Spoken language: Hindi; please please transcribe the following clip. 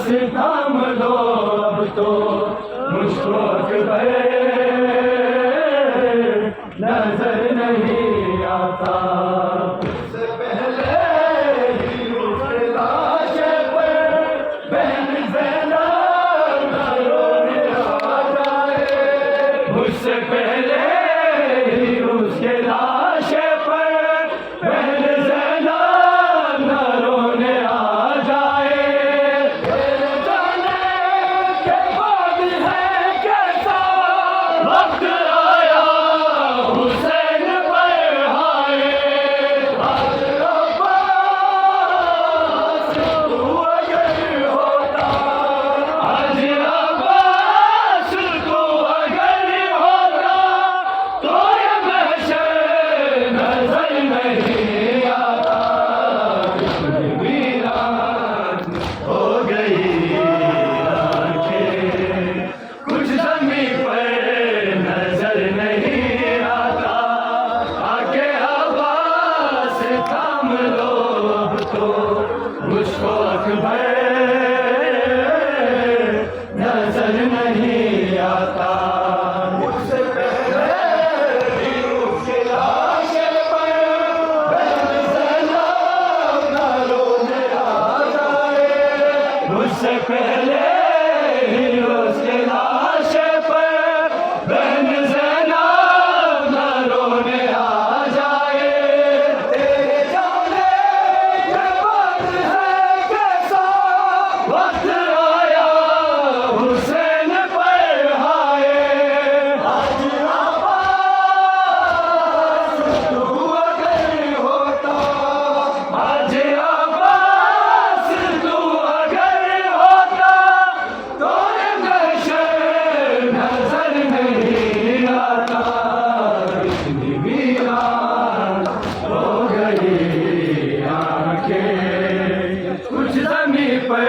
थाम लो अब तो मुझको अकबर नजर नहीं आता। उससे पहले ही उसके लाशे पर बहन ज़ैनब न रोने आ जाए। मुझसे पहले ही उसके लाशे पर बहन ज़ैनब न रोने आ जाए। तेरे जाने के बाद है कैसा वक्त आया हुसैन पर हाय। आज अब्बास तू अगर होता, आज अब्बास तू अगर होता तो ये महशर नजर नहीं आता। इतनी वीरान हो गई आंखें, कुछ ज़मीं पर नजर नहीं आता। आके अब्बास थाम लो अब तो मुझको अकबर नजर नहीं आता। मुझसे पहले ही उसके लाशे पर बहन ज़ैनब न रोने आ जाए। मुझसे पहले ही उसके लाशे पर बहन ज़ैनब न रोने आ जाए। तेरे जाने के बाद है कैसा वक्त आया हुसैन पर हाय। आज अब्बास तू अगर होता, आज अब्बास तू अगर होता तो ये महशर नजर नहीं आता। इतनी वीरान हो गई आंखें, कुछ ज़मीं पर